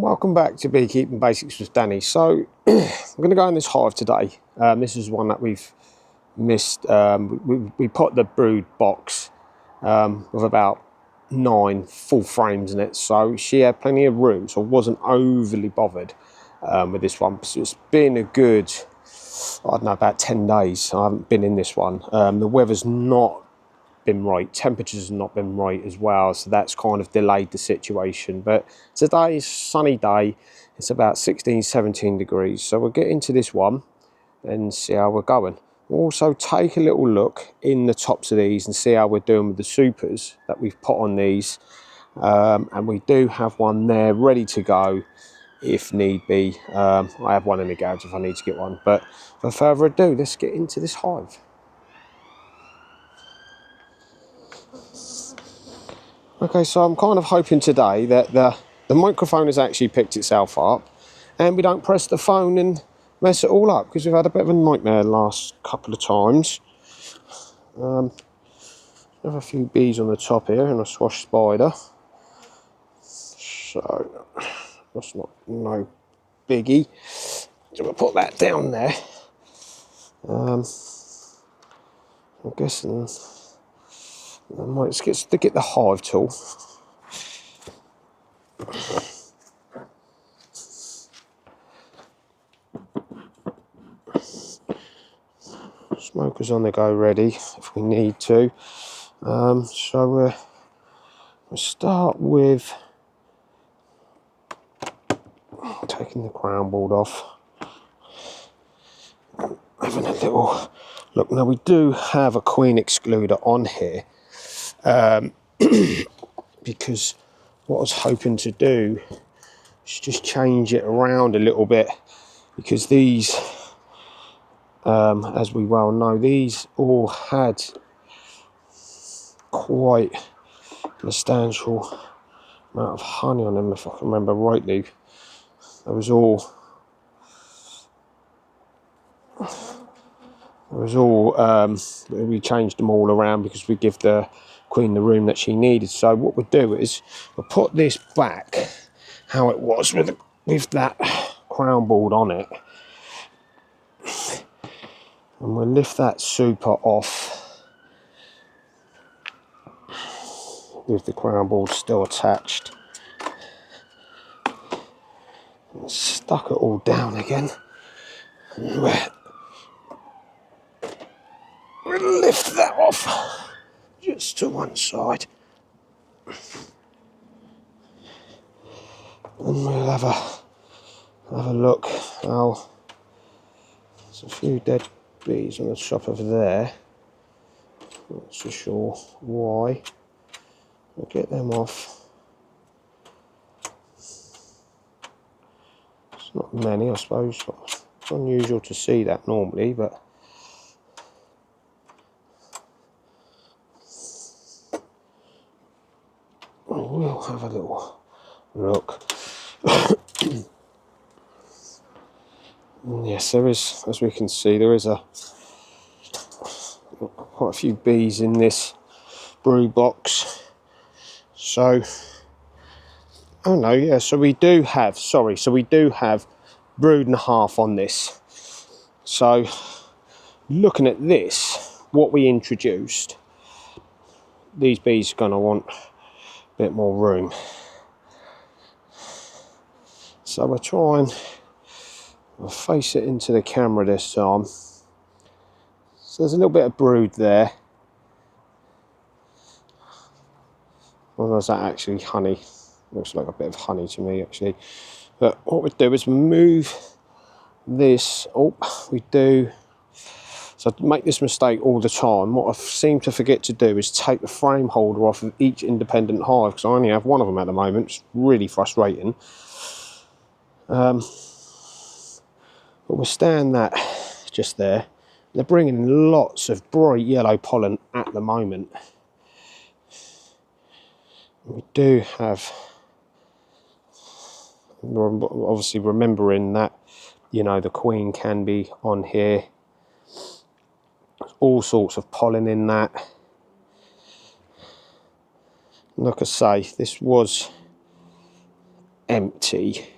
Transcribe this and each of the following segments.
Welcome back to Beekeeping Basics with Danny. So I'm going to go in this hive today. This is one that we've missed. We put the brood box with about 9 full frames in it, so she had plenty of room, so I wasn't overly bothered with this one. So it's been a good, I don't know, about 10 days I haven't been in this one. The weather's not been right, temperatures have not been right as well, so that's kind of delayed the situation. But today's sunny day, it's about 16-17 degrees, so we'll get into this one and see how we're going. We'll also take a little look in the tops of these and see how we're doing with the supers that we've put on these, and we do have one there ready to go if need be. I have one in the garage if I need to get one, but for further ado, let's get into this hive. Okay, so I'm kind of hoping today that the microphone has actually picked itself up and we don't press the phone and mess it all up, because we've had a bit of a nightmare the last couple of times. Have a few bees on the top here and a swash spider. So that's no biggie. So we'll put that down there. I'm guessing I might just get the hive tool. Smoker's on the go ready if we need to. So we'll start with taking the crown board off. Having a little look. Now we do have a queen excluder on here, because what I was hoping to do is just change it around a little bit, because these, as we well know, these all had quite a substantial amount of honey on them, if I can remember rightly. We changed them all around because we give the queen the room that she needed. So what we'll do is we'll put this back how it was with that crown board on it, and we'll lift that super off with the crown board still attached. And stuck it all down again. And we'll lift that off just to one side, and we'll have a look. Now there's a few dead bees on the top of there, not so sure why. We'll get them off. It's not many, I suppose. It's unusual to see that normally, but we'll have a little look. Yes, there is, as we can see, there is quite a few bees in this brood box. So, oh no, yeah, so we do have brood and a half on this. So, looking at this, what we introduced, these bees are going to want a bit more room. So we'll try and face it into the camera this time. So there's a little bit of brood there. Well, there's that actually honey. Looks like a bit of honey to me actually. But what we do is move this. Oh, we do. So I make this mistake all the time. What I seem to forget to do is take the frame holder off of each independent hive, because I only have one of them at the moment. It's really frustrating. But we'll stand that just there. They're bringing in lots of bright yellow pollen at the moment. We do have, obviously remembering that, you know, the queen can be on here. There's all sorts of pollen in that. Like I say, this was empty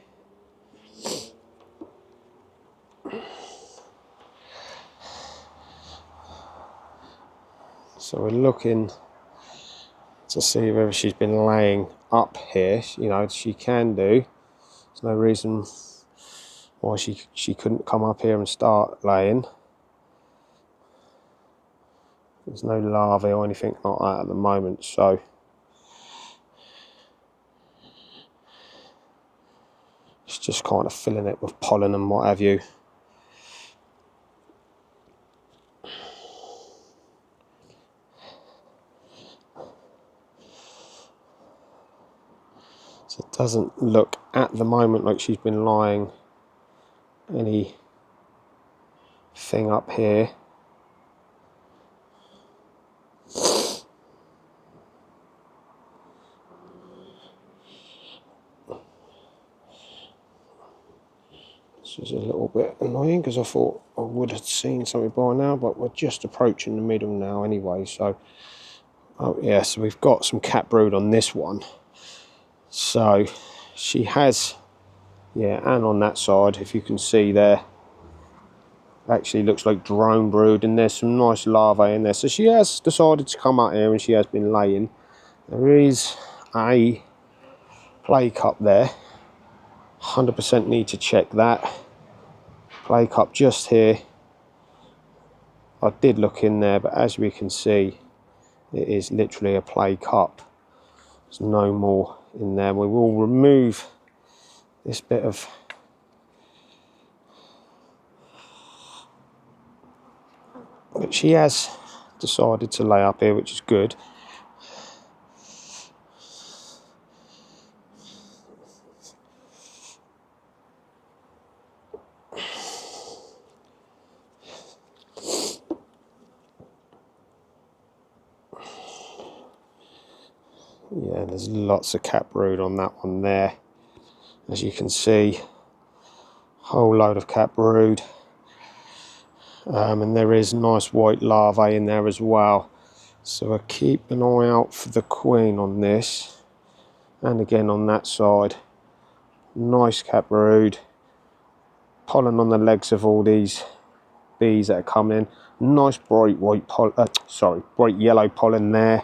So we're looking to see whether she's been laying up here. You know, she can do. There's no reason why she couldn't come up here and start laying. There's no larvae or anything like that at the moment, so it's just kind of filling it with pollen and what have you. So it doesn't look at the moment like she's been lying anything up here. This is a little bit annoying because I thought I would have seen something by now, but we're just approaching the middle now anyway. So, oh yeah, so we've got some cat brood on this one. So she has, yeah, and on that side, if you can see there, actually looks like drone brood, and there's some nice larvae in there. So she has decided to come out here and she has been laying. There is a play cup there. 100% need to check that. Play cup just here. I did look in there, but as we can see, it is literally a play cup. There's no more in there. We will remove this bit of but she has decided to lay up here, which is good. Yeah, there's lots of cat brood on that one there. As you can see, whole load of cat brood. And there is nice white larvae in there as well. So I keep an eye out for the queen on this. And again on that side. Nice cat brood. Pollen on the legs of all these bees that are coming. Nice bright white pollen, bright yellow pollen there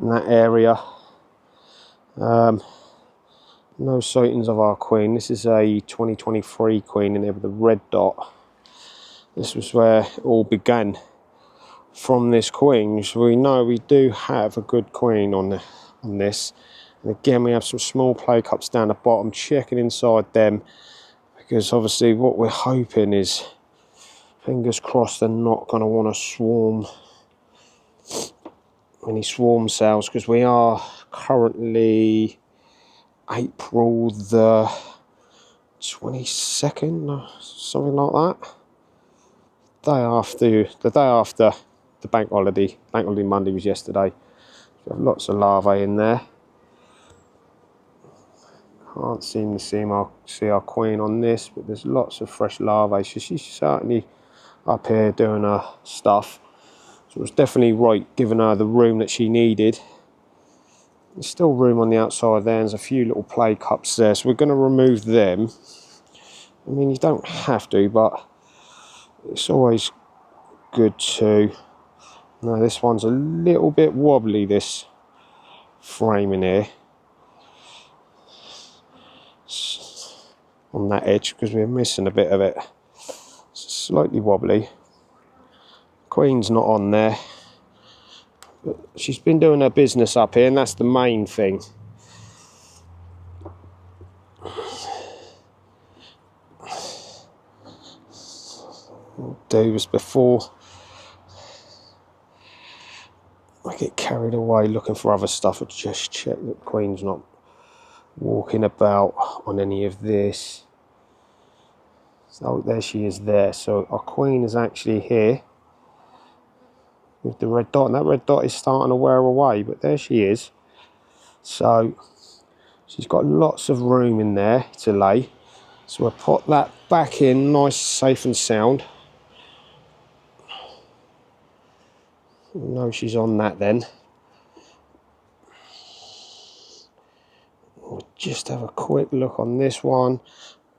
in that area. No sightings of our queen. This is a 2023 queen in there with a red dot. This was where it all began, from this queen. So we know we do have a good queen on this. And again, we have some small play cups down the bottom. Checking inside them, because obviously what we're hoping is, fingers crossed, they're not going to want to swarm any swarm cells, because we are currently April the 22nd, something like that. The day after the bank holiday. Bank holiday Monday was yesterday. We have lots of larvae in there. Can't seem to see our queen on this, but there's lots of fresh larvae. So she's certainly up here doing her stuff. So it was definitely right giving her the room that she needed. There's still room on the outside there. There's a few little play cups there, so we're going to remove them. I mean, you don't have to, but it's always good to. Now this one's a little bit wobbly, this frame in here on that edge, because we're missing a bit of it. It's slightly wobbly. Queen's not on there, but she's been doing her business up here, and that's the main thing. Do was before I get carried away looking for other stuff, I'll just check that the queen's not walking about on any of this. So there she is there. So our queen is actually here with the red dot, and that red dot is starting to wear away, but there she is. So she's got lots of room in there to lay. So we'll put that back in nice, safe and sound. We know she's on that then. We'll just have a quick look on this one.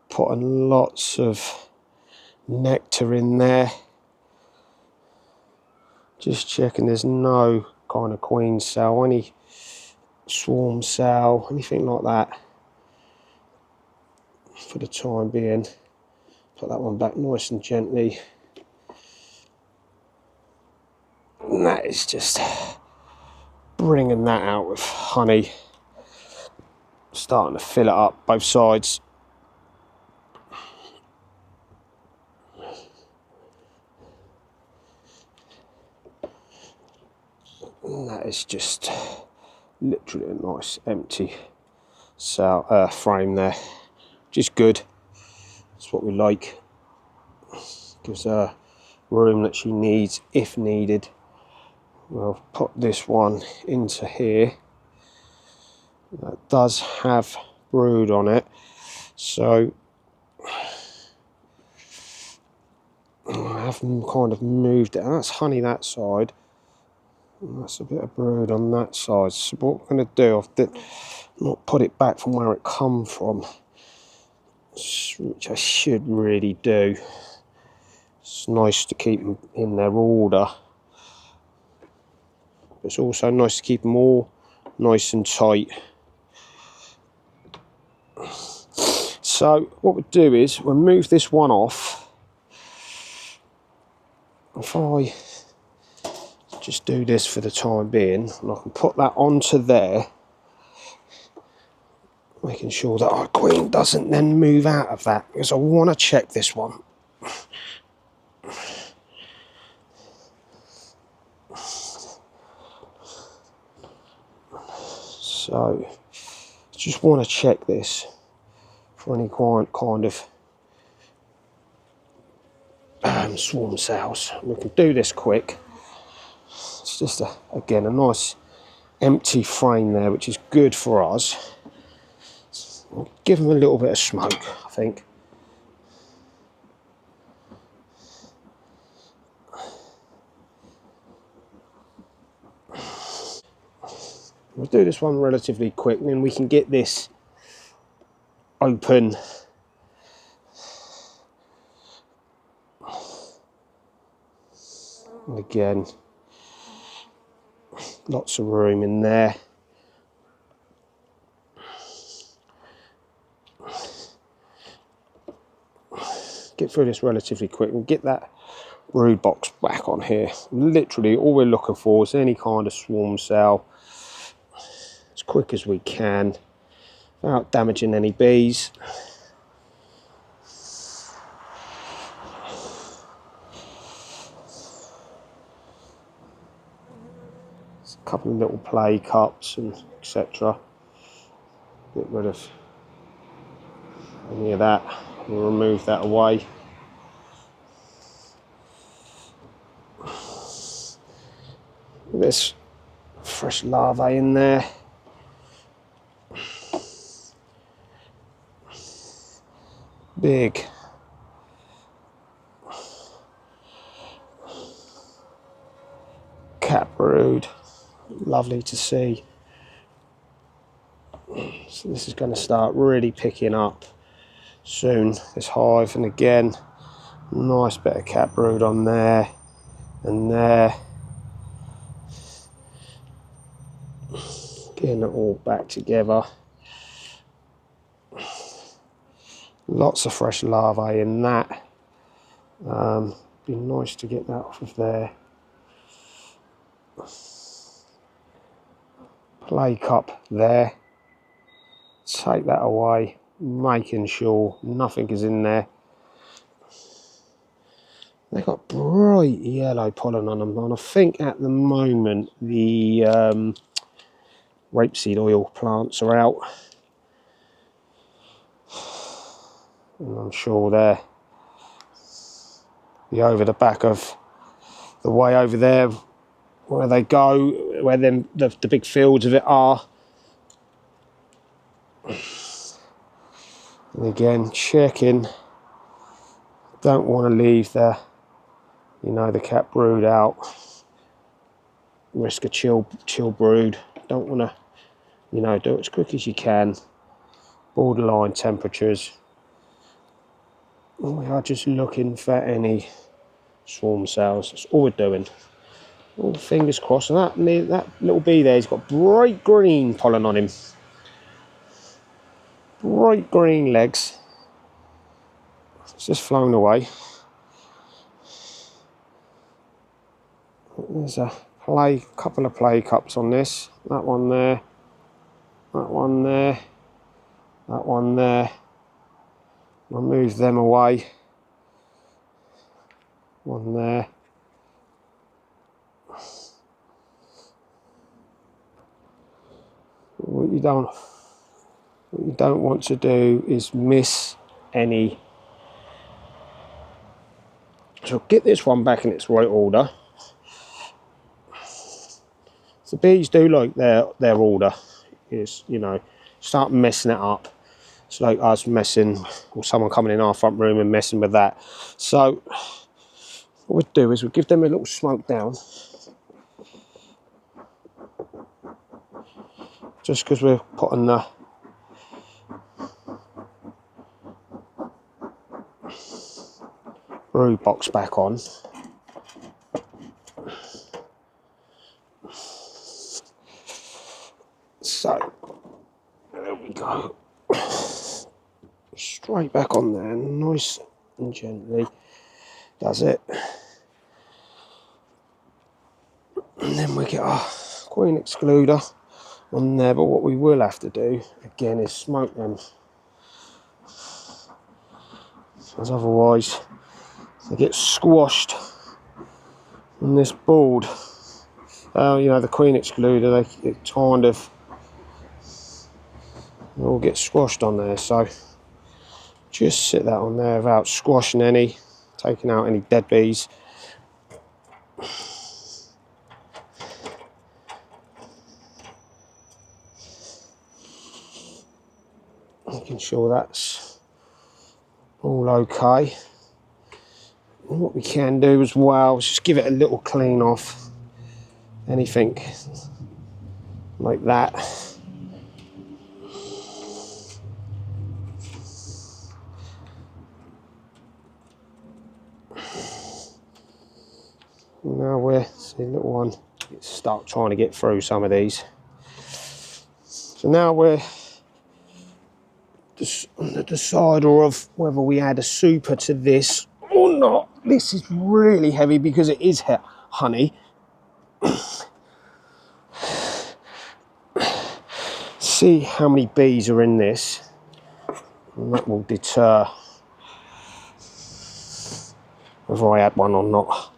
Putting lots of nectar in there. Just checking there's no kind of queen cell, any swarm cell, anything like that for the time being. Put that one back nice and gently. And that is just bringing that out with honey. Starting to fill it up both sides. And that is just literally a nice empty cell, frame there. Just good. That's what we like. Gives her room that she needs if needed. We'll put this one into here. That does have brood on it, so I have kind of moved it. That's honey that side. That's a bit of brood on that side. So what we're going to do, I've not put it back from where it come from, which I should really do. It's nice to keep them in their order. It's also nice to keep them all nice and tight. So what we'll do is we'll move this one off. If I just do this for the time being, and I can put that onto there, making sure that our queen doesn't then move out of that, because I want to check this one. So just want to check this for any kind of swarm cells. We can do this quick. It's just again a nice empty frame there, which is good for us. I'll give them a little bit of smoke, I think. We'll do this one relatively quick, and then we can get this open. And again, lots of room in there. Get through this relatively quick and get that brood box back on here. Literally all we're looking for is any kind of swarm cell as quick as we can without damaging any bees. A couple of little play cups and etc. Get rid of any of that. We'll remove that away. There's fresh larvae in there. Big. Cat brood. Lovely to see. So this is going to start really picking up soon, this hive, and again, nice bit of cat brood on there and there. Getting it all back together. Lots of fresh larvae in that. Be nice to get that off of there. Play cup there. Take that away, making sure nothing is in there. They've got bright yellow pollen on them, and I think at the moment the rapeseed oil plants are out. And I'm sure they're over the back of the way over there where they go, where them the big fields of it are. And again, checking. Don't want to leave the the cat brood out. Risk a chill brood. Don't want to do it as quick as you can. Borderline temperatures. We are just looking for any swarm cells. That's all we're doing. All fingers crossed. And that little bee there, he's got bright green pollen on him. Bright green legs. It's just flown away. There's a couple of play cups on this. That one there. That one there. That one there. I'll move them away. One there. What you don't want to do is miss any. So get this one back in its right order. The bees do like their order. Is, you know, start messing it up. It's like us messing, or someone coming in our front room and messing with that. So what we'd do is we'd give them a little smoke down. Just because we're putting the brood box back on. So there we go. Straight back on there, nice and gently. Does it. And then we get our queen excluder on there, but what we will have to do again is smoke them, because otherwise they get squashed on this board. You know, the queen excluder, it kind of all get squashed on there, so just sit that on there without squashing any, taking out any dead bees. Making sure that's all okay. And what we can do as well is just give it a little clean off. Anything like that. Now we're, see, little one, start trying to get through some of these. So now we're on the decider of whether we add a super to this or not. This is really heavy because it is honey. See how many bees are in this, and that will deter whether I add one or not.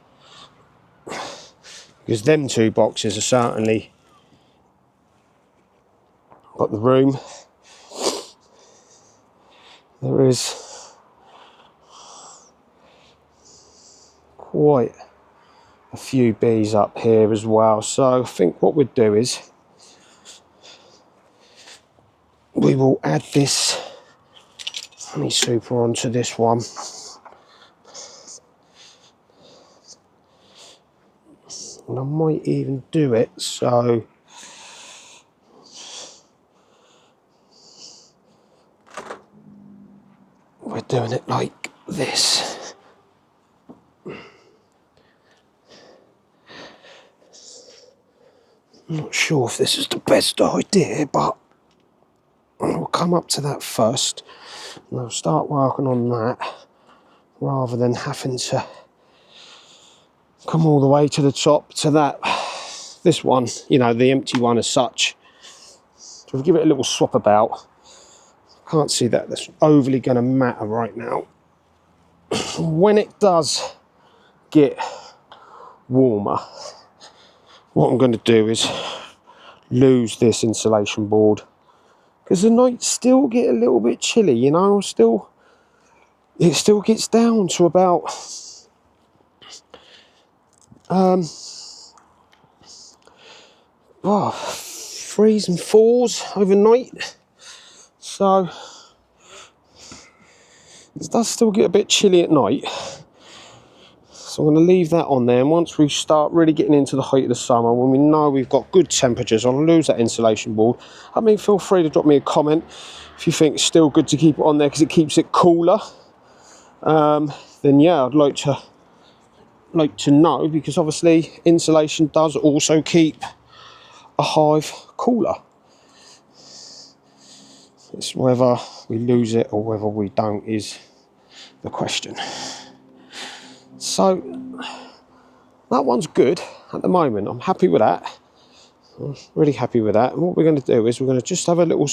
Because them two boxes are certainly got the room. There is quite a few bees up here as well. So I think what we'd do is we will add this honey super onto this one. And I might even do it so we're doing it like this. I'm not sure if this is the best idea, but I'll come up to that first and I'll start working on that rather than having to come all the way to the top to that, this one, you know, the empty one as such. So we'll give it a little swap about. Can't see that that's overly going to matter right now. When it does get warmer, what I'm going to do is lose this insulation board, because the nights still get a little bit chilly, you know. It still gets down to about threes and fours overnight, so it does still get a bit chilly at night. So I'm going to leave that on there, and once we start really getting into the height of the summer, when we know we've got good temperatures, I'll lose that insulation board. I mean, feel free to drop me a comment if you think it's still good to keep it on there because it keeps it cooler. Then yeah, I'd like to like to know, because obviously insulation does also keep a hive cooler. It's whether we lose it or whether we don't is the question. So that one's good at the moment. I'm happy with that. I'm really happy with that. And what we're going to do is we're going to just have a little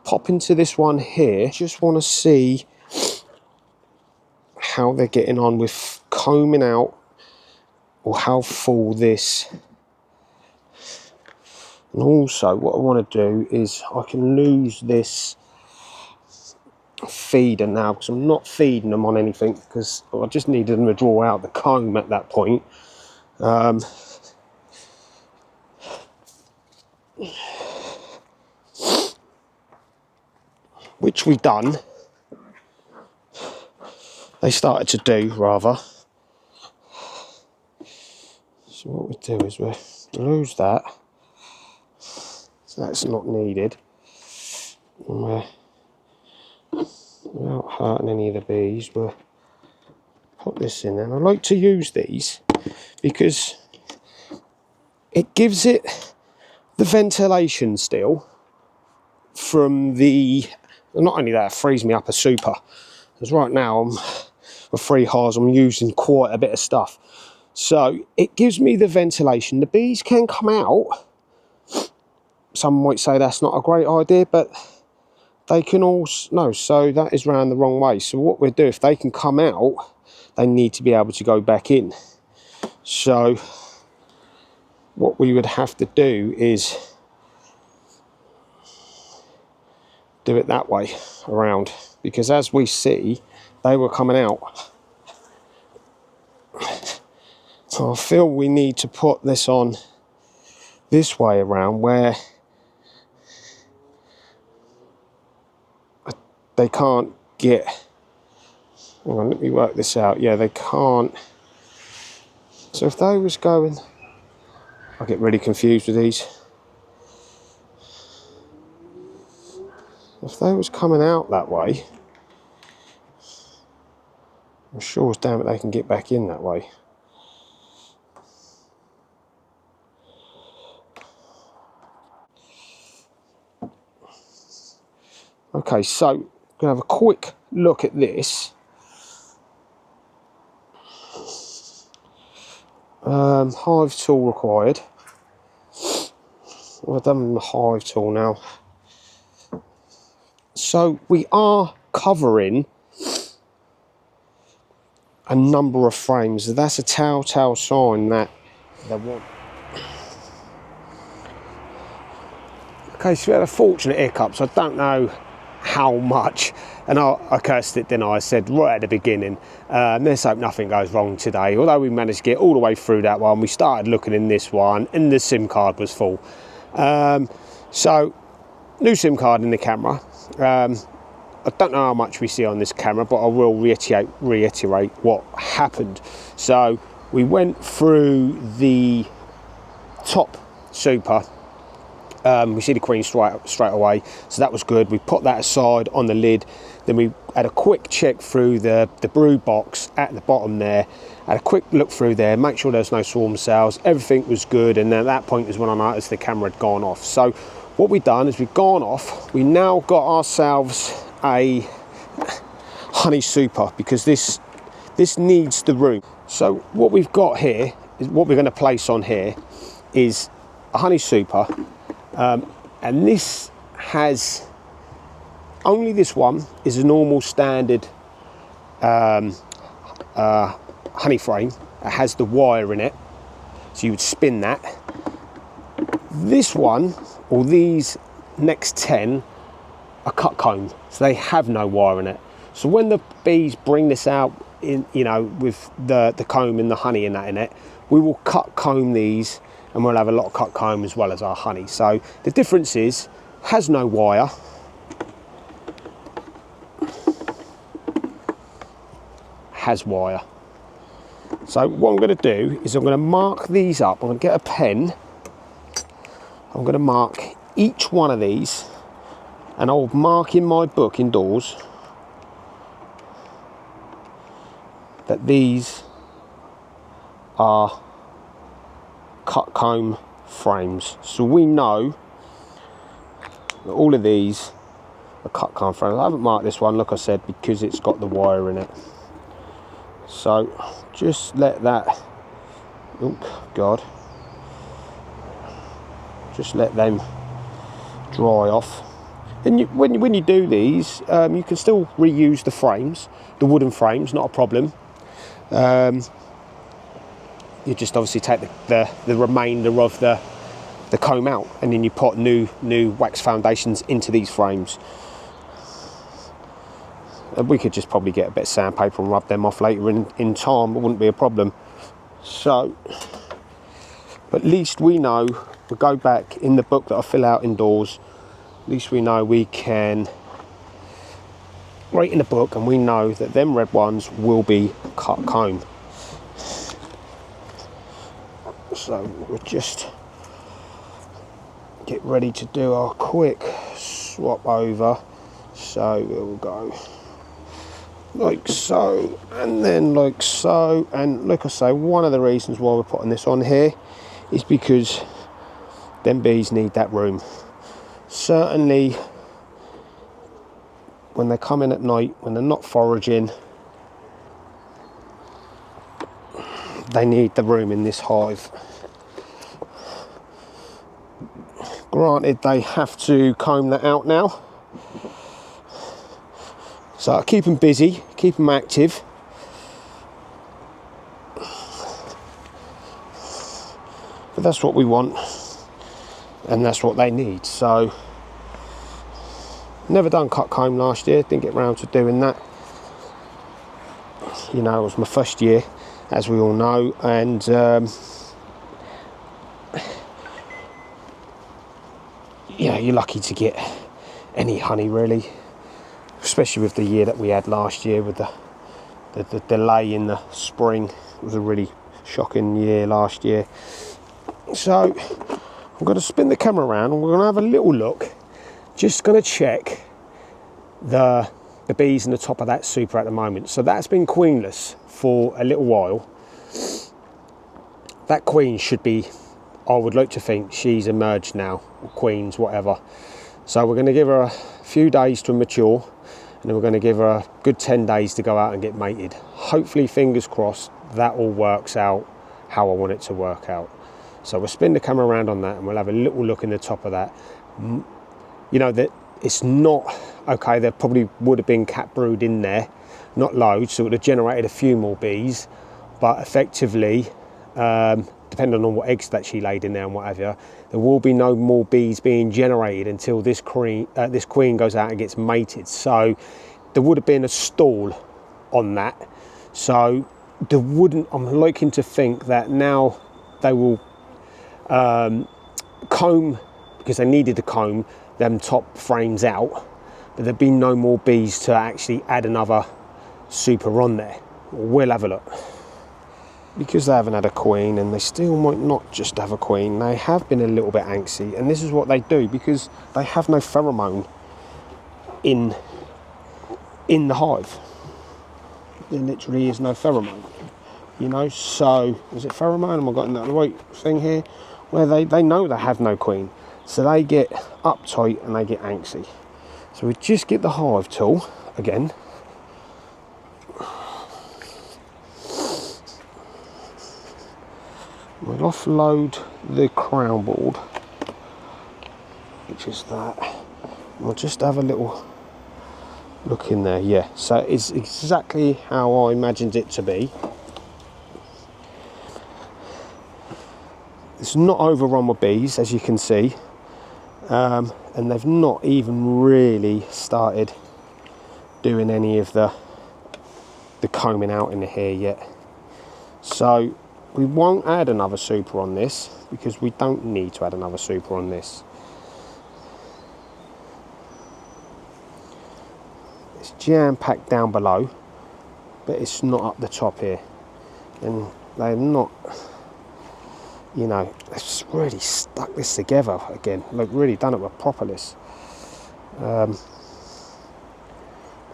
pop into this one here. Just want to see how they're getting on with combing out, or how full this. And also what I want to do is I can lose this feeder now, because I'm not feeding them on anything, because I just needed them to draw out the comb at that point. Which we done. They started to do, rather. So what we do is we lose that. So that's not needed. And without hurting any of the bees, we'll put this in. And I like to use these because it gives it the ventilation still from the, not only that, it frees me up a super, because right now with 3 hives I'm using quite a bit of stuff, so it gives me the ventilation. The bees can come out. Some might say that's not a great idea, but they can also, no, so that is round the wrong way. So what we'll do, if they can come out, they need to be able to go back in. So what we would have to do is do it that way around, because as we see, they were coming out. So I feel we need to put this on this way around, where they can't get, hang on, let me work this out. Yeah, they can't. So if they was going, I get really confused with these. If they was coming out that way, I'm sure as damn it they can get back in that way. Okay, so I'm going to have a quick look at this. Hive tool required. Well, I've done the hive tool now. So we are covering a number of frames. That's a telltale sign that they want. Okay, so we had a fortunate hiccup, so I don't know how much, and I cursed it, didn't I? I said right at the beginning, let's hope nothing goes wrong today. Although we managed to get all the way through that one, we started looking in this one and the SIM card was full. So new SIM card in the camera. I don't know how much we see on this camera, but I will reiterate what happened. So we went through the top super. We see the queen straight away, so that was good. We put that aside on the lid. Then we had a quick check through the brood box at the bottom there. Had a quick look through there, make sure there's no swarm cells. Everything was good, and then at that point is when I noticed the camera had gone off. So what we've done is we've gone off. We now got ourselves a honey super, because this needs the room. So what we've got here is what we're going to place on here is a honey super. And this has, only this one is a normal standard honey frame. It has the wire in it, so you would spin that. This one, or these next 10, are cut comb, so they have no wire in it. So when the bees bring this out in, you know, with the comb and the honey and that in it, we will cut comb these, and we'll have a lot of cut comb as well as our honey. So the difference is, has no wire. Has wire. So what I'm going to do is I'm going to mark these up. I'm going to get a pen. I'm going to mark each one of these, and I'll mark in my book indoors that these are cut comb frames. So we know that all of these are cut comb frames. I haven't marked this one, like I said, because it's got the wire in it. So just let that, oh God, just let them dry off. And when you do these, you can still reuse the frames, the wooden frames, not a problem. You just obviously take the remainder of the comb out, and then you put new wax foundations into these frames. And we could just probably get a bit of sandpaper and rub them off later in time. It wouldn't be a problem. So, but at least we know, we'll go back in the book that I fill out indoors, at least we know we can write in the book, and we know that them red ones will be cut comb. So we'll just get ready to do our quick swap over. So we'll go like so, and then like so. And like I say, one of the reasons why we're putting this on here is because them bees need that room. Certainly when they come in at night, when they're not foraging, they need the room in this hive. Granted, they have to comb that out now. So I keep them busy, keep them active. But that's what we want, and that's what they need. So, never done cut comb last year, didn't get round to doing that. You know, it was my first year, as we all know, and yeah, you're lucky to get any honey really, especially with the year that we had last year with the delay in the spring. It was a really shocking year last year. So I'm going to spin the camera around and we're going to have a little look. Just going to check the bees in the top of that super at the moment. So that's been queenless for a little while. That queen should be, I would like to think she's emerged now, or queens, whatever. So we're going to give her a few days to mature, and then we're going to give her a good 10 days to go out and get mated. Hopefully, fingers crossed, that all works out how I want it to work out. So we'll spin the camera around on that and we'll have a little look in the top of that. You know, that it's not, okay, there probably would have been cat brood in there, not loads, so it would have generated a few more bees, but effectively, depending on what eggs that she laid in there and what have you, there will be no more bees being generated until this queen goes out and gets mated. So there would have been a stall on that. So there wouldn't, I'm liking to think that now they will comb, because they needed to comb them top frames out, but there'd be no more bees to actually add another super on there. We'll have a look. Because they haven't had a queen, and they still might not just have a queen, they have been a little bit angsty, and this is what they do because they have no pheromone in the hive. There literally is no pheromone, you know. So is it pheromone? Am I getting that the right thing here? Where they know they have no queen, so they get uptight and they get angsty. So we just get the hive tool again. We'll offload the crown board, which is that. We'll just have a little look in there. Yeah, so it's exactly how I imagined it to be. It's not overrun with bees, as you can see, and they've not even really started doing any of the combing out in here yet. So we won't add another super on this because we don't need to add another super on this. It's jam-packed down below, but it's not up the top here. And they're not, you know, they've really stuck this together again. Like, really done it with propolis. They're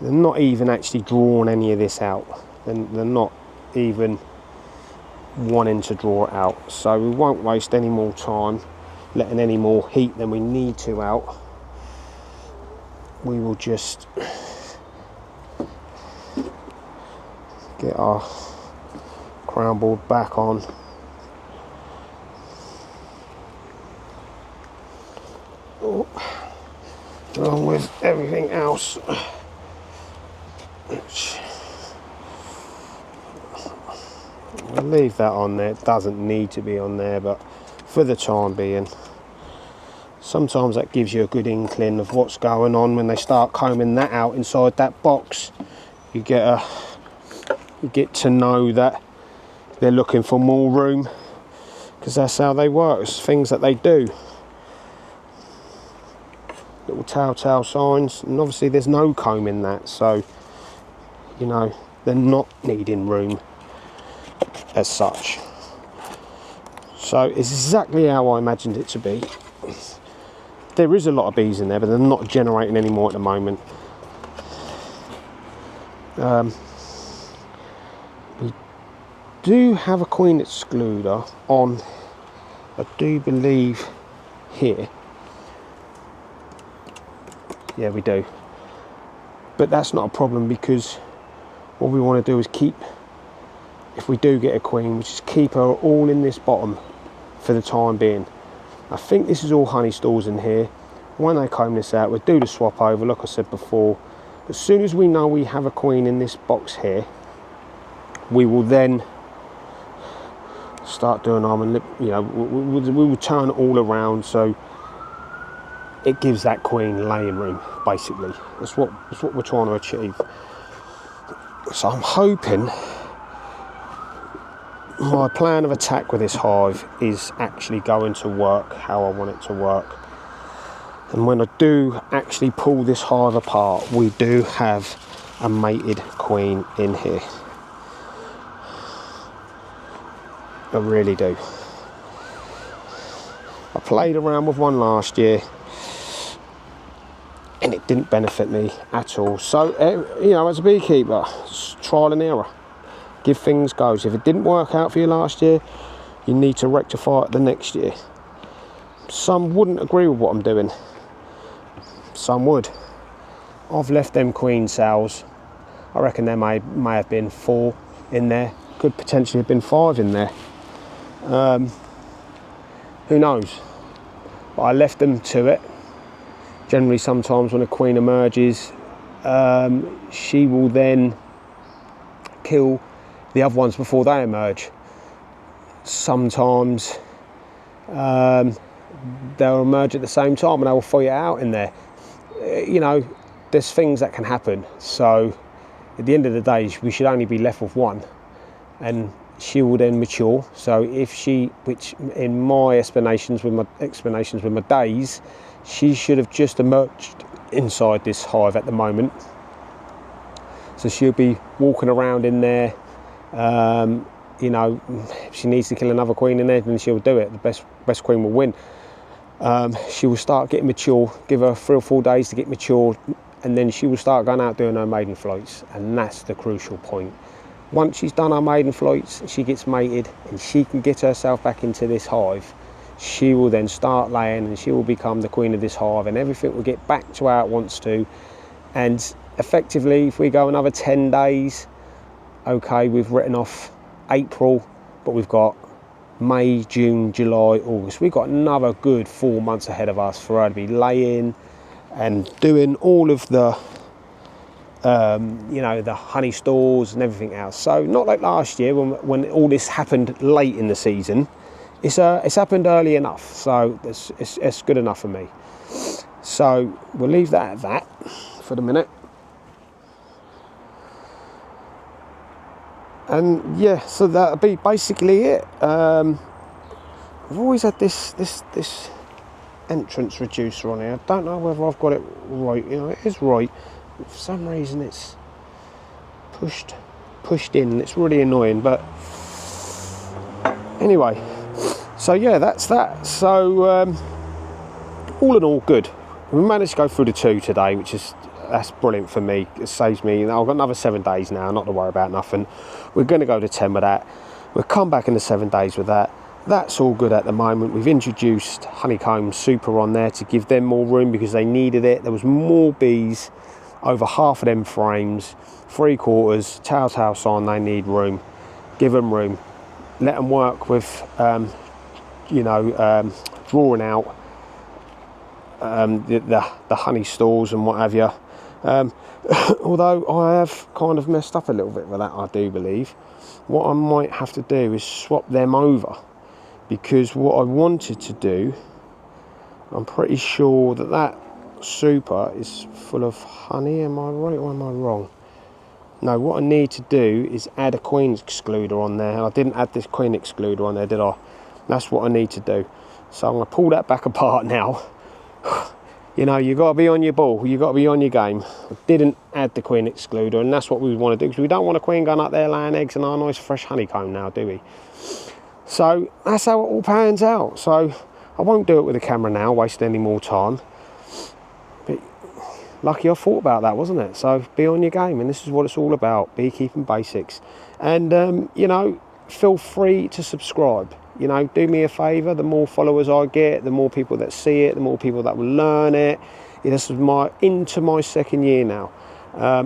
not even actually drawn any of this out. They're not even wanting to draw it out. So we won't waste any more time letting any more heat than we need to out. We will just get our crown board back on. Along with everything else. I'll leave that on there. It doesn't need to be on there, but for the time being, sometimes that gives you a good inkling of what's going on when they start combing that out inside that box. You get to know that they're looking for more room, because that's how they work. It's things that they do. Little telltale signs, and obviously there's no comb in that, so you know they're not needing room as such. So it's exactly how I imagined it to be. There is a lot of bees in there, but they're not generating any more at the moment. We do have a queen excluder on, I do believe, here. Yeah, we do. But that's not a problem, because what we want to do is keep, if we do get a queen, we just keep her all in this bottom for the time being. I think this is all honey stools in here. When they comb this out, we'll do the swap over, like I said before. As soon as we know we have a queen in this box here, we will then start doing arm and lip, you know, we will turn it all around so it gives that queen laying room, basically. That's what we're trying to achieve. So I'm hoping my plan of attack with this hive is actually going to work how I want it to work. And when I do actually pull this hive apart, we do have a mated queen in here. I really do. I played around with one last year and it didn't benefit me at all. So, you know, as a beekeeper, it's trial and error. Give things goes. If it didn't work out for you last year, you need to rectify it the next year. Some wouldn't agree with what I'm doing. Some would. I've left them queen cells. I reckon there may have been 4 in there. Could potentially have been 5 in there. Who knows? But I left them to it. Generally, sometimes when a queen emerges, she will then kill the other ones before they emerge. Sometimes they'll emerge at the same time and they will fight out in there. You know, there's things that can happen. So at the end of the day, we should only be left with one, and she will then mature. So if she, which in my explanations with my days, she should have just emerged inside this hive at the moment. So she'll be walking around in there. You know, if she needs to kill another queen in there, then she'll do it. The best queen will win. She will start getting mature. Give her 3 or 4 days to get mature, and then she will start going out doing her maiden flights, and that's the crucial point. Once she's done her maiden flights, she gets mated, and she can get herself back into this hive. She will then start laying, and she will become the queen of this hive, and everything will get back to how it wants to. And effectively, if we go another 10 days, okay, we've written off April, but we've got May, June, July, August. We've got another good 4 months ahead of us for her to be laying and doing all of the you know, the honey stores and everything else. So not like last year when all this happened late in the season. It's happened early enough, so it's good enough for me. So we'll leave that at that for the minute. And yeah, so that'll be basically it. I've always had this entrance reducer on here. I don't know whether I've got it right. You know, it is right. For some reason it's pushed in, and it's really annoying. But anyway, so yeah, that's that. So all in all, good. We managed to go through the 2 today, that's brilliant for me. It saves me, you know, I've got another 7 days now, not to worry about nothing. We're going to go to 10 with that. We'll come back in the 7 days with that. That's all good at the moment. We've introduced honeycomb super on there to give them more room because they needed it. There was more bees over half of them frames, 3/4, telltale sign they need room. Give them room. Let them work with, drawing out the honey stores and what have you. Although I have kind of messed up a little bit with that, I do believe. What I might have to do is swap them over, because what I wanted to do, I'm pretty sure that super is full of honey. Am I right or am I wrong? No, what I need to do is add a queen excluder on there. I didn't add this queen excluder on there, did I? That's what I need to do. So I'm going to pull that back apart now. You know, you've got to be on your ball. You've got to be on your game. I didn't add the queen excluder, and that's what we want to do, because we don't want a queen going up there laying eggs in our nice fresh honeycomb now, do we? So that's how it all pans out. So I won't do it with the camera now, waste any more time. But lucky I thought about that, wasn't it? So be on your game, and this is what it's all about, beekeeping basics. And, feel free to subscribe. Do me a favour. The more followers I get, the more people that see it, the more people that will learn it. This is into my 2nd year now.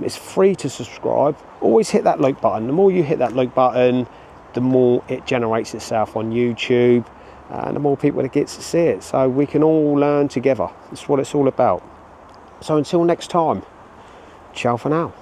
It's free to subscribe. Always hit that like button. The more you hit that like button, the more it generates itself on YouTube, and the more people that gets to see it. So we can all learn together. That's what it's all about. So until next time, ciao for now.